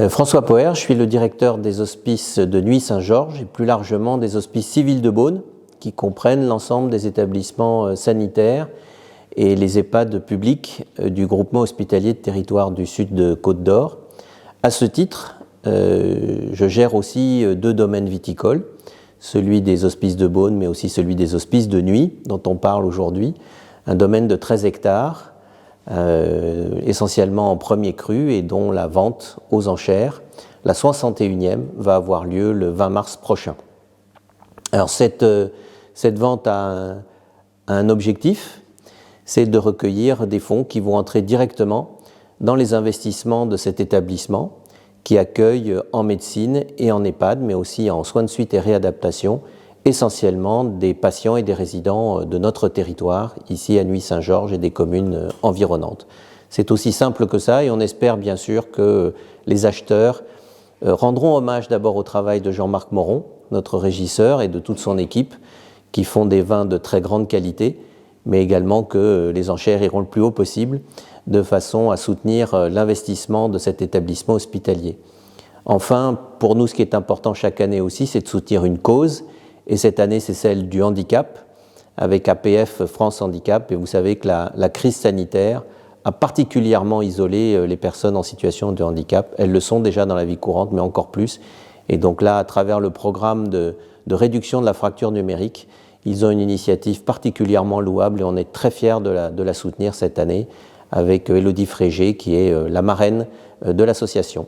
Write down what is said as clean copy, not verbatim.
François Poher, je suis le directeur des hospices de Nuits-Saint-Georges et plus largement des hospices civils de Beaune qui comprennent l'ensemble des établissements sanitaires et les EHPAD publics du groupement hospitalier de territoire du sud de Côte-d'Or. À ce titre, je gère aussi deux domaines viticoles, celui des hospices de Beaune mais aussi celui des hospices de nuit dont on parle aujourd'hui, un domaine de 13 hectares essentiellement en premier cru et dont la vente aux enchères, la 61e, va avoir lieu le 20 mars prochain. Alors cette vente a un objectif, c'est de recueillir des fonds qui vont entrer directement dans les investissements de cet établissement qui accueille en médecine et en EHPAD, mais aussi en soins de suite et réadaptation, essentiellement des patients et des résidents de notre territoire, ici à Nuits-Saint-Georges et des communes environnantes. C'est aussi simple que ça et on espère bien sûr que les acheteurs rendront hommage d'abord au travail de Jean-Marc Moron, notre régisseur, et de toute son équipe qui font des vins de très grande qualité, mais également que les enchères iront le plus haut possible de façon à soutenir l'investissement de cet établissement hospitalier. Enfin, pour nous, ce qui est important chaque année aussi, c'est de soutenir une cause. Et cette année, c'est celle du handicap, avec APF France Handicap. Et vous savez que la crise sanitaire a particulièrement isolé les personnes en situation de handicap. Elles le sont déjà dans la vie courante, mais encore plus. Et donc là, à travers le programme de réduction de la fracture numérique, ils ont une initiative particulièrement louable et on est très fiers de la soutenir cette année avec Élodie Frégé, qui est la marraine de l'association.